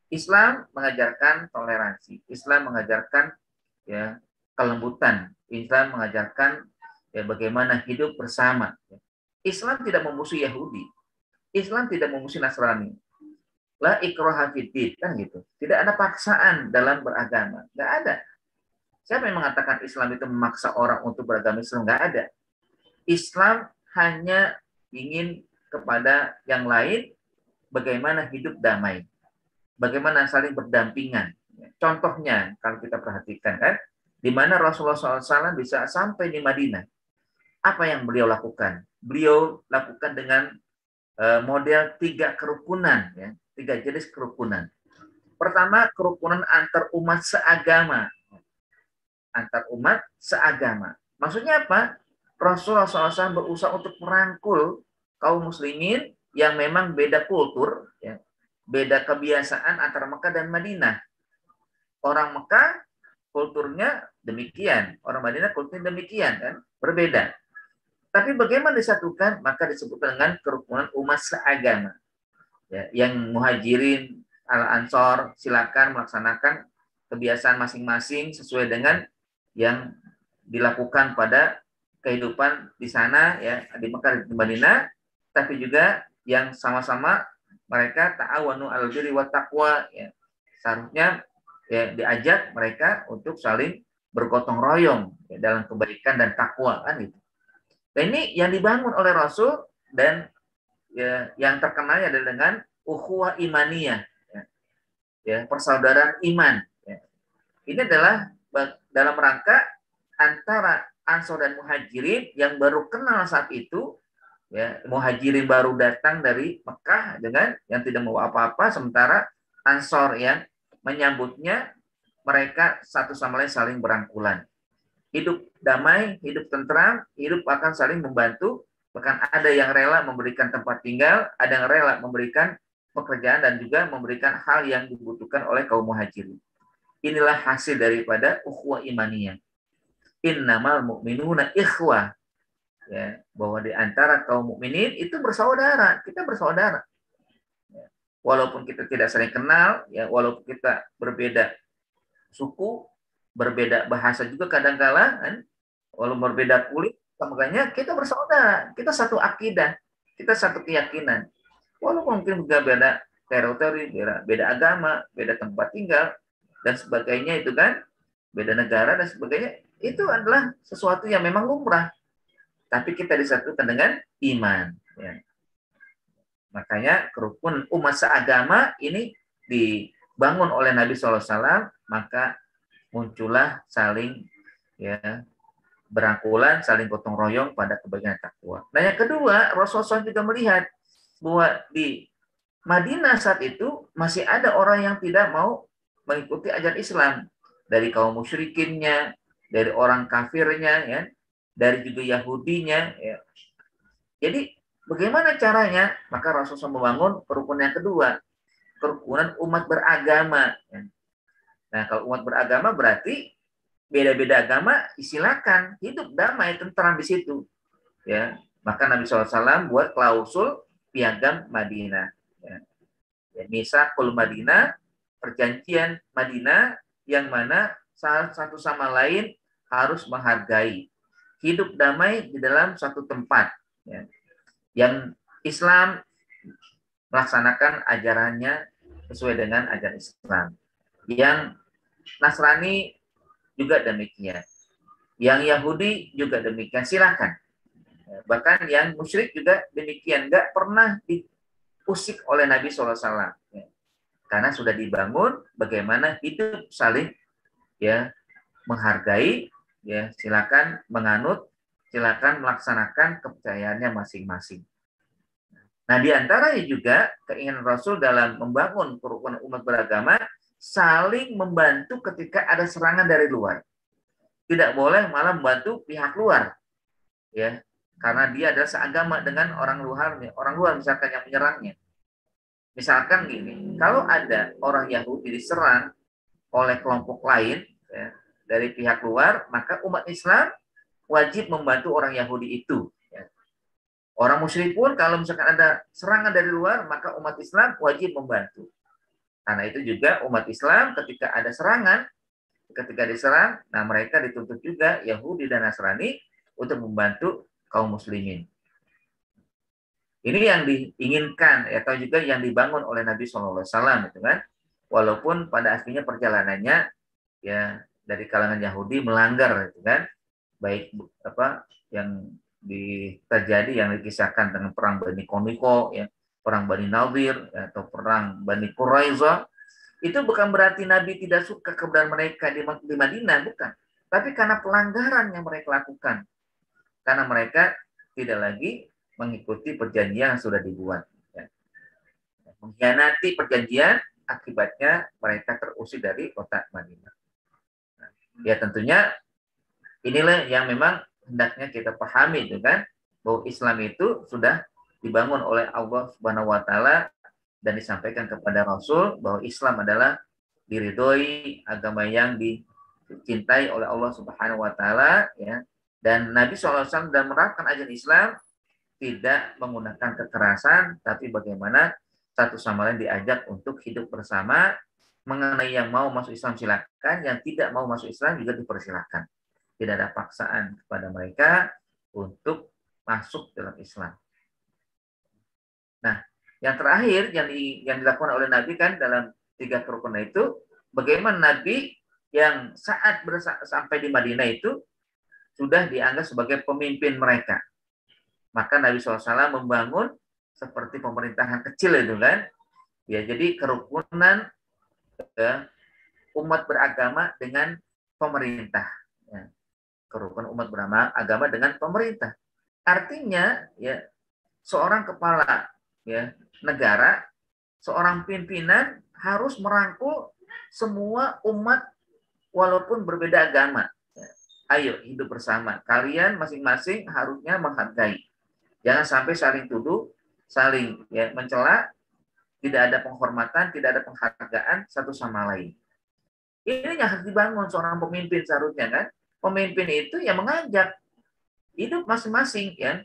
Islam mengajarkan toleransi, Islam mengajarkan ya kelembutan, Islam mengajarkan ya bagaimana hidup bersama. Islam tidak memusuhi Yahudi, Islam tidak memusuhi Nasrani. La ikraha fiddin, kan gitu. Tidak ada paksaan dalam beragama, nggak ada. Siapa yang mengatakan Islam itu memaksa orang untuk beragama Islam? Nggak ada. Islam hanya ingin kepada yang lain bagaimana hidup damai, bagaimana saling berdampingan. Contohnya, kalau kita perhatikan kan, di mana Rasulullah SAW bisa sampai di Madinah. Apa yang beliau lakukan? Beliau lakukan dengan model 3 kerukunan, ya, 3 jenis kerukunan. Pertama, kerukunan antar umat seagama. Antar umat seagama. Maksudnya apa? Rasulullah SAW berusaha untuk merangkul kaum muslimin yang memang beda kultur, ya, beda kebiasaan antara Mekah dan Madinah. Orang Mekah kulturnya demikian, orang Madinah kulturnya demikian, kan? Berbeda. Tapi bagaimana disatukan? Maka disebut dengan kerukunan umat seagama. Ya, yang muhajirin, al-ansor, silakan melaksanakan kebiasaan masing-masing sesuai dengan yang dilakukan pada kehidupan di sana, ya, di Mekah di Madinah, tapi juga yang sama-sama mereka ta'awanu 'alal birri wat taqwa, ya. Seharusnya ya diajak mereka untuk saling bergotong royong, ya, dalam kebaikan dan takwa, kan gitu. Dan ini yang dibangun oleh Rasul, dan ya, yang terkenalnya adalah dengan ukhuwah imaniyah, ya, ya, persaudaraan iman. Ya. Ini adalah dalam rangka antara Ansor dan Muhajirin yang baru kenal saat itu, ya, Muhajirin baru datang dari Mekah dengan yang tidak mau apa-apa, sementara Ansor yang menyambutnya, mereka satu sama lain saling berangkulan. Hidup damai, hidup tentram, hidup akan saling membantu, bahkan ada yang rela memberikan tempat tinggal, ada yang rela memberikan pekerjaan, dan juga memberikan hal yang dibutuhkan oleh kaum muhajirin. Inilah hasil daripada ukhuwah imaniyah. Innamal mu'minuna ikhwah. Ya, bahwa di antara kaum mukminin itu bersaudara, kita bersaudara. Ya, walaupun kita tidak saling kenal, ya, walaupun kita berbeda suku, berbeda bahasa juga kadang-kala, kan? Walaupun berbeda kulit, makanya kita bersaudara, kita satu akidah, kita satu keyakinan. Walaupun mungkin juga beda teritori, beda agama, beda tempat tinggal, dan sebagainya itu kan, beda negara dan sebagainya, itu adalah sesuatu yang memang lumrah. Tapi kita disatukan dengan iman. Ya. Makanya kerukunan umat seagama ini dibangun oleh Nabi SAW, maka muncullah saling, ya, berangkulan, saling gotong royong pada kebaikan takwa. Nah, yang kedua, Rasulullah juga melihat bahwa di Madinah saat itu masih ada orang yang tidak mau mengikuti ajaran Islam, dari kaum musyrikinnya, dari orang kafirnya, ya, dari juga Yahudinya, ya. Jadi bagaimana caranya? Maka Rasulullah membangun kerukunan yang kedua, kerukunan umat beragama. Ya. Nah, kalau umat beragama berarti beda-beda agama, silakan hidup damai, tentram di situ. Ya, maka Nabi SAW buat klausul piagam Madinah. Ya. Ya, Misaqul Madinah, perjanjian Madinah, yang mana satu sama lain harus menghargai, hidup damai di dalam satu tempat. Ya. Yang Islam melaksanakan ajarannya sesuai dengan ajaran Islam. Yang Nasrani juga demikian. Yang Yahudi juga demikian, silakan. Bahkan yang musyrik juga demikian, nggak pernah diusik oleh Nabi SAW. Karena sudah dibangun bagaimana hidup saling, ya, menghargai, ya, silakan menganut, silakan melaksanakan kepercayaannya masing-masing. Nah, di antaranya juga keinginan Rasul dalam membangun kerukunan umat beragama, saling membantu ketika ada serangan dari luar. Tidak boleh malah membantu pihak luar, ya, karena dia adalah seagama dengan orang luar misalkan yang menyerangnya. Misalkan gini, kalau ada orang Yahudi diserang oleh kelompok lain, ya, dari pihak luar, maka umat Islam wajib membantu orang Yahudi itu. Ya. Orang musyrik pun kalau misalkan ada serangan dari luar, maka umat Islam wajib membantu. Karena itu juga umat Islam ketika ada serangan, ketika diserang, nah mereka dituntut juga Yahudi dan Nasrani untuk membantu kaum muslimin. Ini yang diinginkan, atau juga yang dibangun oleh Nabi SAW, itu kan. Walaupun pada akhirnya perjalanannya, ya, dari kalangan Yahudi melanggar, gitu kan, baik apa yang terjadi yang dikisahkan dengan perang Bani Koniko, ya, perang Bani Nadir, ya, atau perang Bani Quraiza, itu bukan berarti Nabi tidak suka keberadaan mereka di Madinah, bukan. Tapi karena pelanggaran yang mereka lakukan, karena mereka tidak lagi mengikuti perjanjian yang sudah dibuat. Ya. Mengkhianati perjanjian, akibatnya mereka terusir dari kota Madinah. Nah, ya tentunya inilah yang memang hendaknya kita pahami, itu kan, bahwa Islam itu sudah dibangun oleh Allah Subhanahu wa taala dan disampaikan kepada Rasul bahwa Islam adalah diridhoi, agama yang dicintai oleh Allah Subhanahu wa taala, ya. Dan Nabi SAW dan menerapkan ajaran Islam tidak menggunakan kekerasan, tapi bagaimana satu sama lain diajak untuk hidup bersama. Mengenai yang mau masuk Islam silakan, yang tidak mau masuk Islam juga dipersilakan. Tidak ada paksaan kepada mereka untuk masuk dalam Islam. Nah, yang terakhir yang dilakukan oleh Nabi kan dalam 3 kerukunan itu, bagaimana Nabi yang saat sampai di Madinah itu sudah dianggap sebagai pemimpin mereka. Maka Nabi SAW membangun seperti pemerintahan kecil itu kan. Ya, jadi kerukunan umat beragama dengan pemerintah. Ya, kerukunan umat beragama dengan pemerintah. Artinya, ya, seorang kepala, ya, negara, seorang pimpinan harus merangkul semua umat walaupun berbeda agama. Ya, ayo hidup bersama. Kalian masing-masing harusnya menghargai. Jangan sampai saling tuduh, saling, ya, mencela, tidak ada penghormatan, tidak ada penghargaan satu sama lain. Ini yang harus dibangun seorang pemimpin seharusnya kan. Pemimpin itu yang mengajak hidup masing-masing, ya,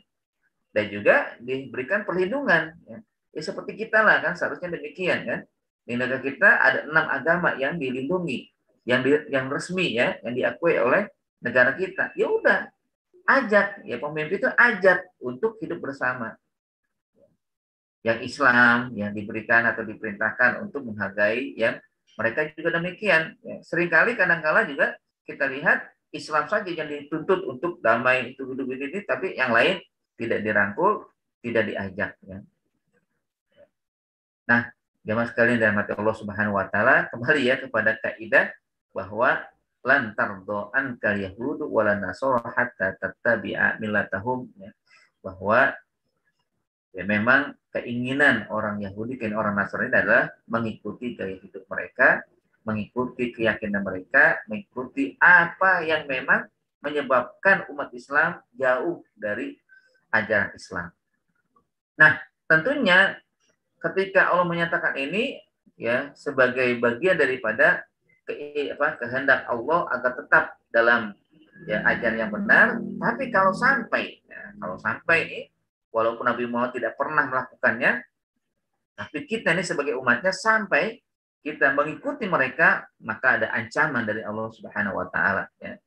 dan juga diberikan perlindungan. Ya. Ya seperti kita lah kan, seharusnya demikian kan. Di negara kita ada 6 agama yang dilindungi, yang resmi, ya, yang diakui oleh negara kita. Ya udah, ajak, ya, pemimpin itu ajak untuk hidup bersama. Yang Islam yang diberikan atau diperintahkan untuk menghargai yang mereka juga demikian. Ya, seringkali kadang-kala juga kita lihat Islam saja yang dituntut untuk damai itu hidup ini, tapi yang lain tidak dirangkul, tidak diajak. Ya. Nah, jemaah sekalian dalam hati Allah Subhanahu wa taala, kembali ya kepada kaidah bahwa lan tardo ankal yahudu wala nasara hatta tattabi'a millatahum, ya. Bahwa ya memang keinginan orang Yahudi dan orang Nasrani adalah mengikuti gaya hidup mereka, mengikuti keyakinan mereka, mengikuti apa yang memang menyebabkan umat Islam jauh dari ajaran Islam. Nah, tentunya ketika Allah menyatakan ini, ya, sebagai bagian daripada kehendak Allah agar tetap dalam, ya, ajaran yang benar. Tapi kalau sampai, ya, ini, walaupun Nabi Muhammad tidak pernah melakukannya, tapi kita ini sebagai umatnya sampai kita mengikuti mereka, maka ada ancaman dari Allah Subhanahu wa taala, ya.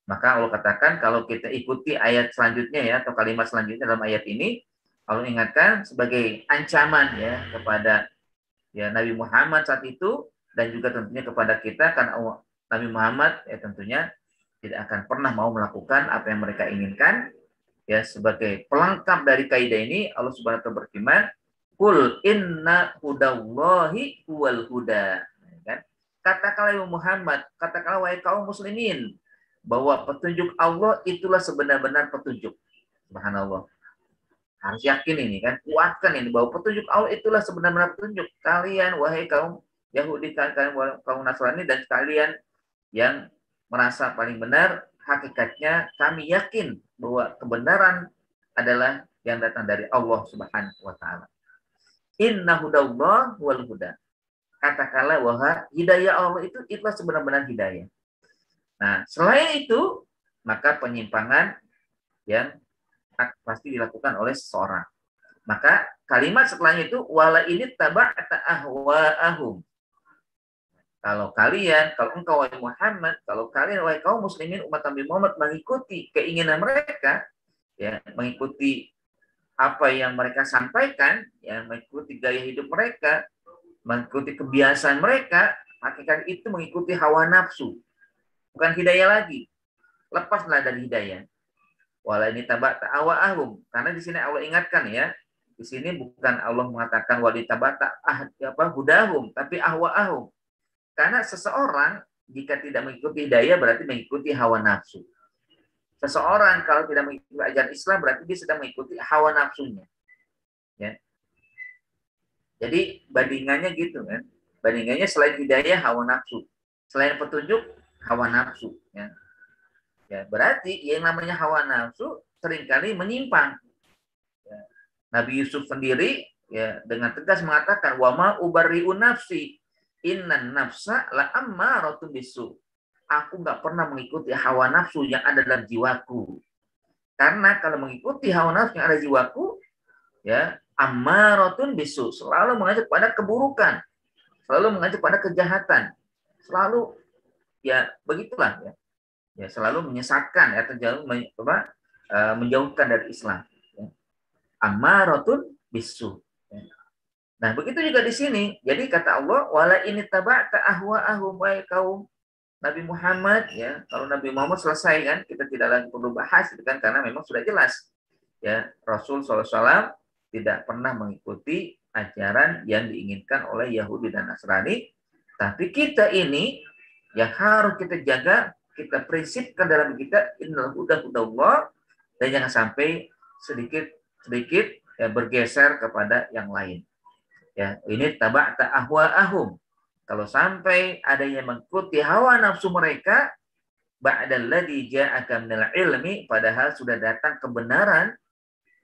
Maka Allah katakan kalau kita ikuti ayat selanjutnya, ya, atau kalimat selanjutnya dalam ayat ini, Allah ingatkan sebagai ancaman, ya, kepada, ya, Nabi Muhammad saat itu dan juga tentunya kepada kita, karena Nabi Muhammad, ya, tentunya tidak akan pernah mau melakukan apa yang mereka inginkan. Ya, sebagai pelengkap dari kaidah ini Allah Subhanahu wa taala berfirman, "Qul inna hudallahi huwal huda." Kan? Katakanlah Muhammad, katakanlah wahai kaum muslimin, bahwa petunjuk Allah itulah sebenar-benar petunjuk. Subhanallah. Harus yakin ini kan, kuatkan ini bahwa petunjuk Allah itulah sebenar-benar petunjuk. Kalian wahai kaum Yahudi, kalian kaum Nasrani, dan kalian yang merasa paling benar, hakikatnya kami yakin bahwa kebenaran adalah yang datang dari Allah Subhanahu wa taala. Inna hudallah wal huda. Katakanlah bahwa hidayah Allah itu itulah sebenar-benar hidayah. Nah, selain itu, maka penyimpangan yang pasti dilakukan oleh seseorang. Maka kalimat setelahnya itu wala ini taba'ata ahwa'ahum. Kalau engkau wahai Muhammad, kalau kalian wahai kaum muslimin umat Nabi Muhammad mengikuti keinginan mereka, ya, mengikuti apa yang mereka sampaikan, ya, mengikuti gaya hidup mereka, mengikuti kebiasaan mereka, hakikat itu mengikuti hawa nafsu. bukan hidayah lagi. Lepaslah dari hidayah. Wala ini tabata ahum, karena di sini Allah ingatkan ya. Di sini bukan Allah mengatakan wali tabata hudahum, tapi ahum. Karena seseorang jika tidak mengikuti hidayah berarti mengikuti hawa nafsu. Seseorang kalau tidak mengikuti ajaran Islam berarti dia sedang mengikuti hawa nafsunya. Ya. Jadi bandingannya gitu kan. Bandingannya selain hidayah hawa nafsu, selain petunjuk hawa nafsu. Ya. Ya, berarti yang namanya hawa nafsu seringkali menyimpang. Ya. Nabi Yusuf sendiri ya dengan tegas mengatakan wama ubariun nafsi innan nafsa la ammaratun bisu. Aku nggak pernah mengikuti hawa nafsu yang ada dalam jiwaku. Karena kalau mengikuti hawa nafsu yang ada di jiwaku, ya ammaratun bisu, selalu mengajak pada keburukan, selalu mengajak pada kejahatan, selalu ya begitulah ya. Ya, selalu menyesatkan ya, menjauhkan dari Islam. Ya. Ammaratun bisu. Ya. Nah, begitu juga di sini. Jadi kata Allah, wala ini taba'ta ahwa'ahum wa kaum Nabi Muhammad ya. Kalau Nabi Muhammad selesai kan, kita tidak lagi perlu bahas itu kan karena memang sudah jelas. Ya, Rasul SAW tidak pernah mengikuti ajaran yang diinginkan oleh Yahudi dan Nasrani, tapi kita ini yang harus kita jaga, kita prinsipkan dalam kita innal huda hudallah, dan jangan sampai sedikit ya, bergeser kepada yang lain. Ya, ini taba'ta ahwa'ahum. Kalau sampai ada yang mengikuti hawa nafsu mereka, ba'dalladzi ja'aka minal ilmi, padahal sudah datang kebenaran,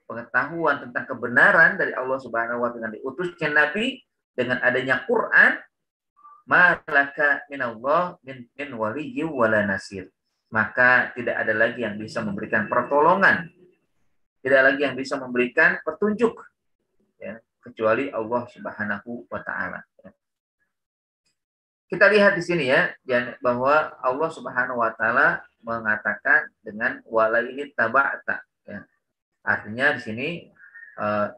pengetahuan tentang kebenaran dari Allah Subhanahu wa taala, diutusnya nabi dengan adanya Quran, malaka minallah min waliyyi wala nasir, maka tidak ada lagi yang bisa memberikan pertolongan, tidak lagi yang bisa memberikan petunjuk ya, kecuali Allah Subhanahu wa taala. Kita lihat di sini ya bahwa Allah Subhanahu wa taala mengatakan dengan wala ini taba'ta ya. Artinya di sini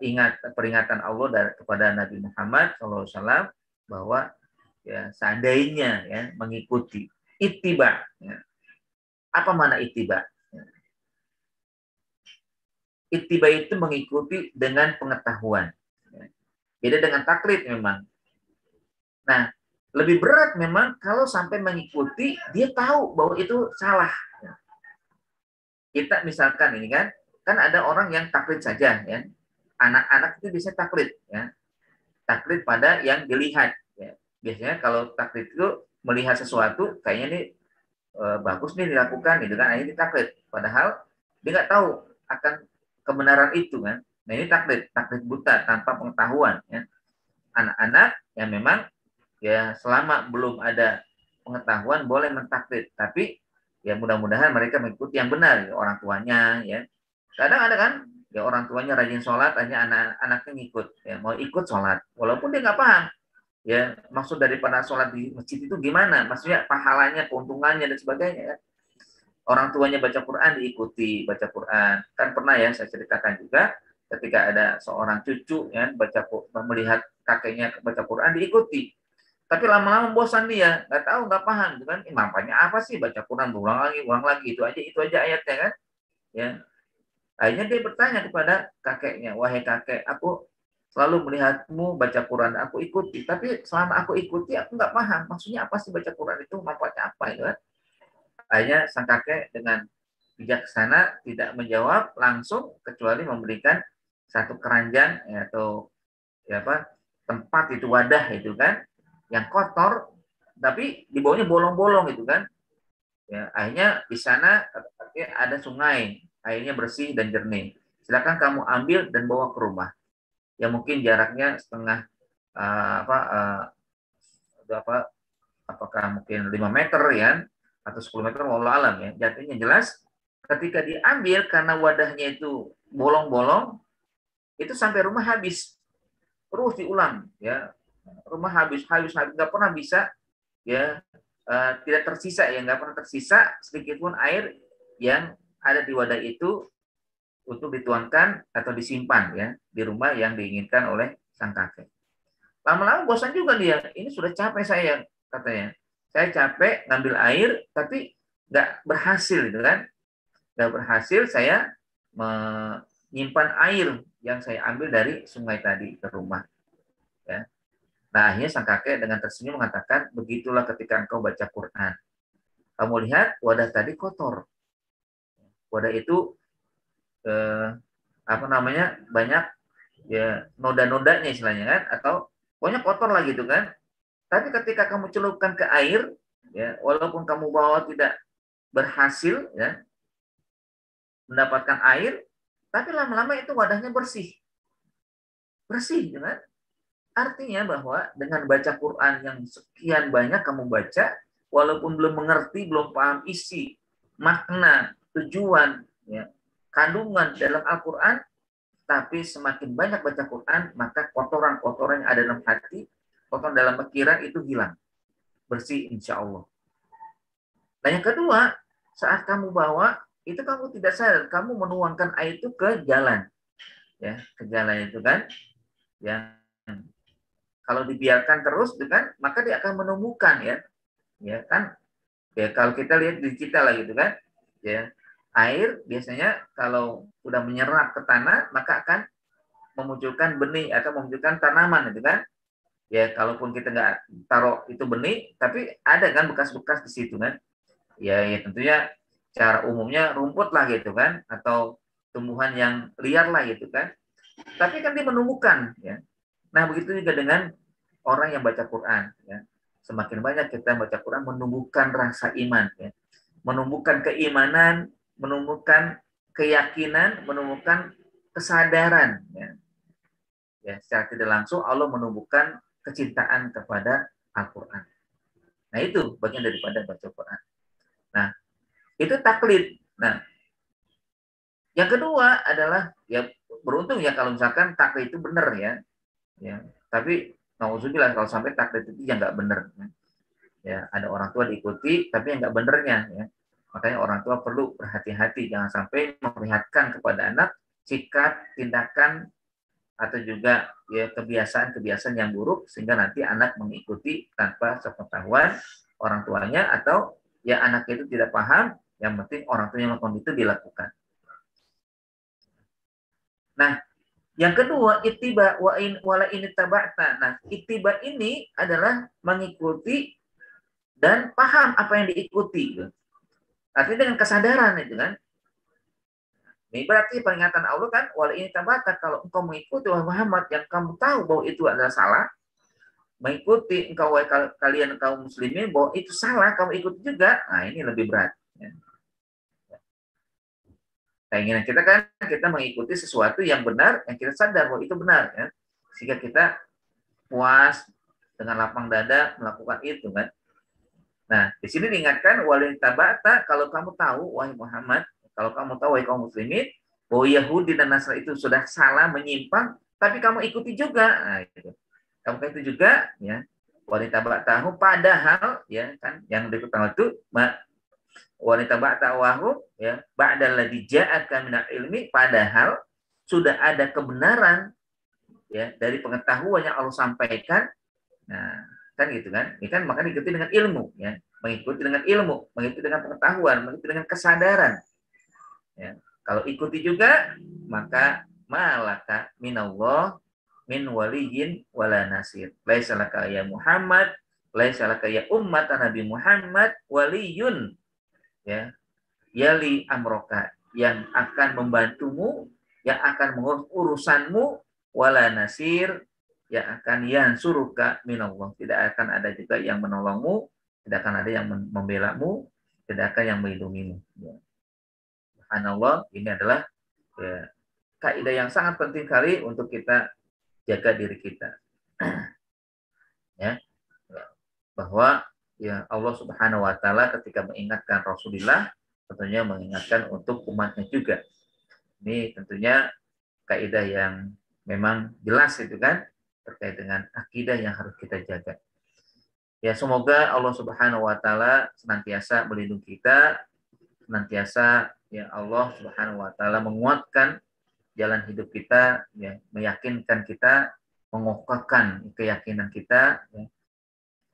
ingat peringatan Allah kepada Nabi Muhammad SAW bahwa ya seandainya ya mengikuti ittiba ya. Apa mana ittiba? Ya. Ittiba itu mengikuti dengan pengetahuan. Ya. Beda dengan taklid memang. Nah, lebih berat memang kalau sampai mengikuti dia tahu bahwa itu salah. Ya. Kita misalkan ini kan ada orang yang taklid saja ya. Anak-anak itu bisa taklid ya. Taklid pada yang dilihat ya. Biasanya kalau taklid itu melihat sesuatu kayaknya ini bagus nih dilakukan gitu kan, ini taklid, padahal dia nggak tahu akan kebenaran itu kan. Nah ini taklid buta tanpa pengetahuan ya. Anak-anak yang memang ya selama belum ada pengetahuan boleh mentaklid, tapi ya mudah-mudahan mereka mengikuti yang benar ya, orang tuanya ya. Kadang ada kan ya orang tuanya rajin sholat, hanya anak-anaknya ngikut ya, mau ikut sholat walaupun dia nggak paham ya maksud daripada sholat di masjid itu gimana, maksudnya pahalanya, keuntungannya dan sebagainya ya. Orang tuanya baca Quran diikuti baca Quran. Kan pernah ya saya ceritakan juga ketika ada seorang cucu ya melihat kakeknya baca Quran diikuti, tapi lama-lama bosan dia, nggak tahu, nggak paham gitu kan, manfaatnya apa sih baca Quran ulang lagi itu aja ayatnya kan ya. Akhirnya dia bertanya kepada kakeknya, wahai kakek, aku selalu melihatmu baca Quran, aku ikuti. Tapi selama aku ikuti, aku nggak paham. Maksudnya apa sih baca Quran itu, manfaatnya apa itu kan? Akhirnya sang kakek dengan bijaksana tidak menjawab langsung, kecuali memberikan satu keranjang ya, atau ya apa tempat itu, wadah itu kan, yang kotor, tapi di bawahnya bolong-bolong itu kan. Ya, akhirnya di sana ada sungai, airnya bersih dan jernih. Silakan kamu ambil dan bawa ke rumah. Ya mungkin jaraknya setengah apakah mungkin 5 meter ya atau 10 meter, wallahu alam ya. Jadinya jelas ketika diambil karena wadahnya itu bolong-bolong, itu sampai rumah habis. Terus diulang ya. Rumah habis nggak pernah bisa ya tidak tersisa ya, nggak pernah tersisa sedikit pun air yang ada di wadah itu untuk dituangkan atau disimpan ya di rumah yang diinginkan oleh sang kakek. Lama-lama bosan juga dia. Ini sudah capek saya, katanya. Saya capek ngambil air, tapi nggak berhasil gitu kan, nggak berhasil saya menyimpan air yang saya ambil dari sungai tadi ke rumah. Ya. Nah, akhirnya sang kakek dengan tersenyum mengatakan, begitulah ketika engkau baca Quran. Kamu lihat wadah tadi kotor. Wadah itu apa namanya banyak ya noda-nodanya istilahnya kan, atau pokoknya kotor lah gitu kan. Tapi ketika kamu celupkan ke air, ya walaupun kamu bawa tidak berhasil ya mendapatkan air, tapi lama-lama itu wadahnya bersih, bersih, gitu kan? Artinya bahwa dengan baca Quran yang sekian banyak kamu baca, walaupun belum mengerti, belum paham isi, makna, tujuan, ya, kandungan dalam Al-Quran, tapi semakin banyak baca Quran, maka kotoran-kotoran yang ada dalam hati, kotoran dalam pikiran itu hilang, bersih insya Allah. Dan yang kedua, saat kamu bawa, itu kamu tidak sadar, kamu menuangkan air itu ke jalan, ya, ke jalan itu kan, ya. Kalau dibiarkan terus, kan, maka dia akan menumbuhkan, ya kan, ya kalau kita lihat di kita lah gitu kan, ya air biasanya kalau sudah menyerap ke tanah, maka akan memunculkan benih atau memunculkan tanaman, gitu kan. Ya kalaupun kita nggak taruh itu benih, tapi ada kan bekas-bekas di situ kan. Ya tentunya cara umumnya rumput lah gitu kan, atau tumbuhan yang liar lah gitu kan. Tapi kan dia menumbuhkan, ya. Nah begitu juga dengan orang yang baca Quran, ya. Semakin banyak kita baca Quran, menumbuhkan rasa iman, ya. Menumbuhkan keimanan, menumbuhkan keyakinan, menumbuhkan kesadaran, ya. Ya, secara tidak langsung Allah menumbuhkan kecintaan kepada Al-Quran. Nah itu bagian daripada baca Quran. Nah itu taklid. Nah yang kedua adalah ya beruntung ya kalau misalkan taklid itu benar, ya. Tapi nauzubillah kalau sampai taklid itu yang nggak benar. Ya ada orang tua diikuti tapi yang nggak benernya, ya. Makanya orang tua perlu berhati-hati jangan sampai memperlihatkan kepada anak sikap, tindakan atau juga ya kebiasaan-kebiasaan yang buruk sehingga nanti anak mengikuti tanpa sepengetahuan orang tuanya, atau ya anak itu tidak paham, yang penting orang tuanya melakukan itu dilakukan. Nah, yang kedua ittiba wala ini tabata. Nah, ittiba ini adalah mengikuti dan paham apa yang diikuti. Artinya dengan kesadaran itu kan. Ini berarti peringatan Allah kan, wala ini tabata, kalau engkau mengikuti wahai Muhammad yang kamu tahu bahwa itu adalah salah, mengikuti engkau kalian kaum muslimin bahwa itu salah, kamu ikuti juga. Nah, ini lebih berat. Ya. Keinginan kita kan kita mengikuti sesuatu yang benar, yang kita sadar bahwa itu benar, ya. Sehingga kita puas dengan lapang dada melakukan itu kan. Nah, di sini diingatkan walin tabata, kalau kamu tahu wahai Muhammad, kalau kamu tahu wahai kaum muslimin bahwa Yahudi dan Nasrani itu sudah salah, menyimpang, tapi kamu ikuti juga. Nah, gitu. Kamu itu juga, ya. Wanita tahu padahal, ya kan, yang diketahui itu wanita tahu, ya, ba'dal ladzi ja'aka minal ilmi, padahal sudah ada kebenaran, ya, dari pengetahuan yang Allah sampaikan. Nah, kan gitu kan. Ini kan makanya diikuti dengan ilmu, ya. Mengikuti dengan ilmu, mengikuti dengan pengetahuan, mengikuti dengan kesadaran. Ya. Kalau ikuti juga, maka malaka minallah min waliyin wala nasir. Laisa laka ya Muhammad, laisa laka ya ummat Nabi Muhammad waliyun, ya. Yali amroka, yang akan membantumu, yang akan mengurus urusanmu, wala nasir, yang akan yansuruka minallah. Tidak akan ada juga yang menolongmu, tidak akan ada yang membelamu, tidak akan yang melindungimu. Ya. Subhanallah, ini adalah ya, kaidah yang sangat penting kali untuk kita jaga diri kita. Ya, bahwa ya Allah Subhanahu wa taala ketika mengingatkan Rasulullah, tentunya mengingatkan untuk umatnya juga. Ini tentunya kaidah yang memang jelas itu kan, terkait dengan akidah yang harus kita jaga. Ya semoga Allah Subhanahu wa taala senantiasa melindungi kita, senantiasa ya Allah Subhanahu wa taala menguatkan jalan hidup kita, ya, meyakinkan kita, mengokohkan keyakinan kita, ya,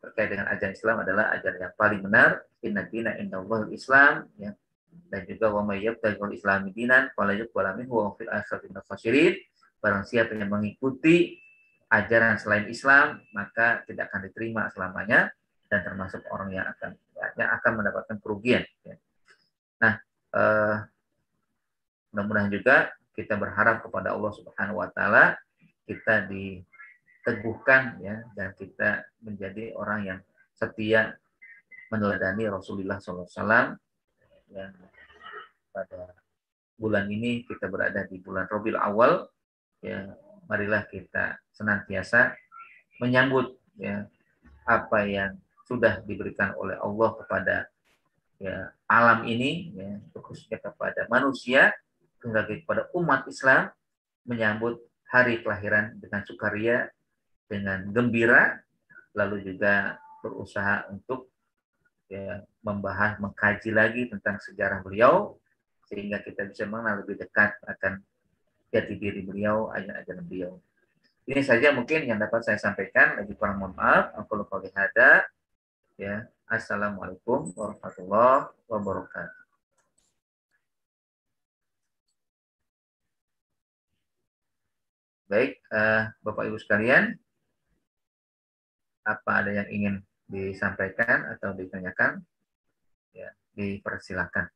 terkait dengan ajaran Islam adalah ajaran yang paling benar. Inna dina indallahil Islam, ya. Dan juga wa may yabtaghil islami dinan fala yuqbal minhu wa fil akhirati minal khasirin. Barang siapa yang mengikuti ajaran selain Islam, maka tidak akan diterima selamanya dan termasuk orang yang akan mendapatkan kerugian. Ya. Nah, mudah-mudahan juga kita berharap kepada Allah Subhanahu wa taala kita diteguhkan, ya, dan kita menjadi orang yang setia meneladani Rasulullah SAW. Yang pada bulan ini kita berada di bulan Rabiul Awal, ya, marilah kita senantiasa menyambut, ya, apa yang sudah diberikan oleh Allah kepada, ya, alam ini, ya, khususnya kepada manusia, hingga kepada umat Islam, menyambut hari kelahiran dengan sukaria, dengan gembira, lalu juga berusaha untuk, ya, membahas, mengkaji lagi tentang sejarah beliau, sehingga kita bisa mengenal lebih dekat akan jati diri beliau, ajaran-ajaran beliau. Ini saja mungkin yang dapat saya sampaikan. Lagi kurang mohon maaf. Aku lupa ada. Ya, assalamualaikum warahmatullahi wabarakatuh. Baik, Bapak Ibu sekalian, apa ada yang ingin disampaikan atau ditanyakan? Ya, dipersilakan.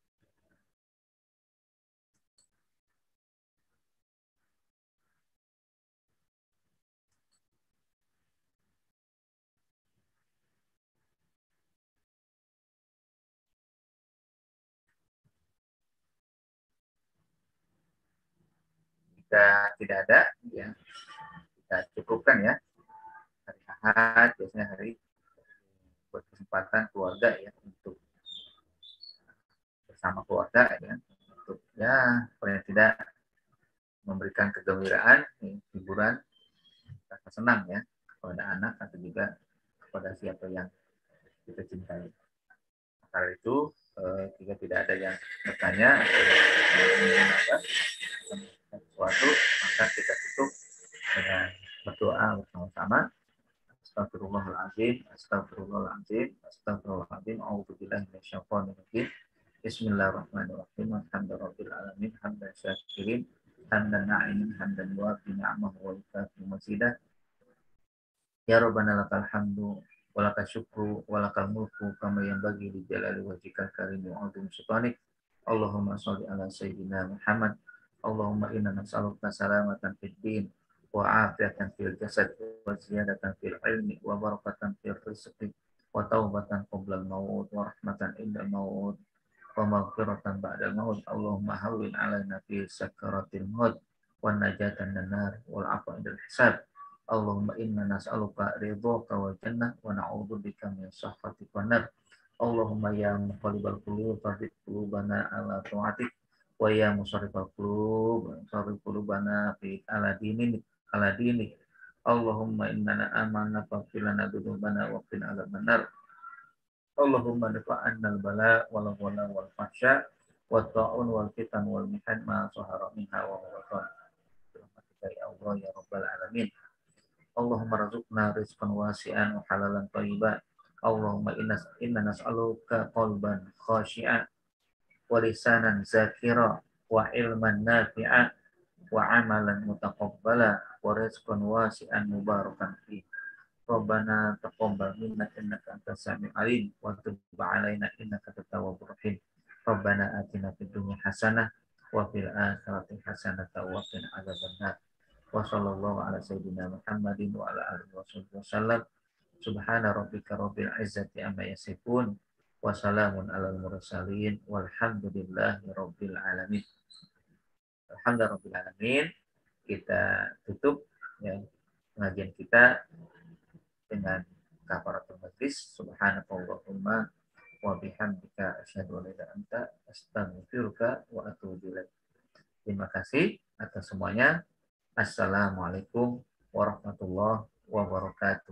Jika tidak ada, ya, kita cukupkan, ya. Hari Ahad biasanya hari berkesempatan keluarga, ya, untuk bersama keluarga, ya, untuk, ya, paling tidak memberikan kegembiraan, ya, hiburan, rasa senang, ya, kepada anak atau juga kepada siapa yang kita cintai. Karena itu, jika tidak ada yang bertanya atau sesuatu, maka kita tutup dengan berdoa bersama-sama. Astagfirullahaladzim, astagfirullahaladzim, astagfirullahaladzim, a'udzubillahi minasyaitonir rajim. Bismillahirrahmanirrahim. Alhamdulillahirabbil alamin, hamdan syakirin, hamdan na'imin, hamdan yuwafi ni'amahu wa yukafi mazidah. Ya Rabbana lakal hamdu walakal syukru walakal mulku kama yanbaghi li jalali wajhikal karim wa 'azimi sultanik. Allahumma shalli ala sayyidina Muhammad. Allahumma inna nas'aluka salamatan fid din wa 'afiyatan fil jasad wa ziyadatan fil ilmi wa barakatan fil rizqi wa taubatan qabla al-maut wa rahmatan inda al-maut wa maghfiratan ba'da al-maut. Allahumma hawwin 'alaina fi sakaratil maut wa najatan minan nar wal 'afwa 'indal hisab. Allahumma inna nas'aluka ridhaka wal jannah wa na'udzubika min sakhatika wan nar. Allahumma ya muqallibal qulub tsabbit qulubana ala ta'atik wa ya musarrifal qulub sarrif qulubana fi ala dinik. Allahumma inna amanna faghfir lana dzunubana wa qina adzabannar. Allahumma dafa'anna al-bala wal wala wal fahsya wa ta'un wal fitan wal mihan ma sahara minha wa batan. Ya Allah ya rabbal alamin. Allahumma razukna rizqan wasi'an wa halalan thayyiban. Allahumma inna nas'aluka qalban khashi'an wa lisanan zakira wa ilman nafi'a wa amalan mutaqabbala wa rizqan wasi'an mubarakan fi. Rabbana taqabbal minna innaka antas samiul alim wa tub 'alaina innaka antat tawwabur rahim. Rabbana atina fid dunya hasanah wa fil akhirati hasanah wa qina adzabannar. Wa sallallahu ala sayyidina Muhammadin wa ala alihi wasallam. Subhana rabbika rabbil izzati amma yasifun wa salamun alal mursalin walhamdulillahi rabbil alamin. Alhamdulillah rabbil alamin. Kita tutup, ya, pengajian kita dengan kafaratul majlis. Subhanakallahumma wa bihamdika asyhadu an la ilaha illa anta astaghfiruka wa atubu ilaik. Terima kasih atas semuanya. Assalamualaikum warahmatullahi wabarakatuh.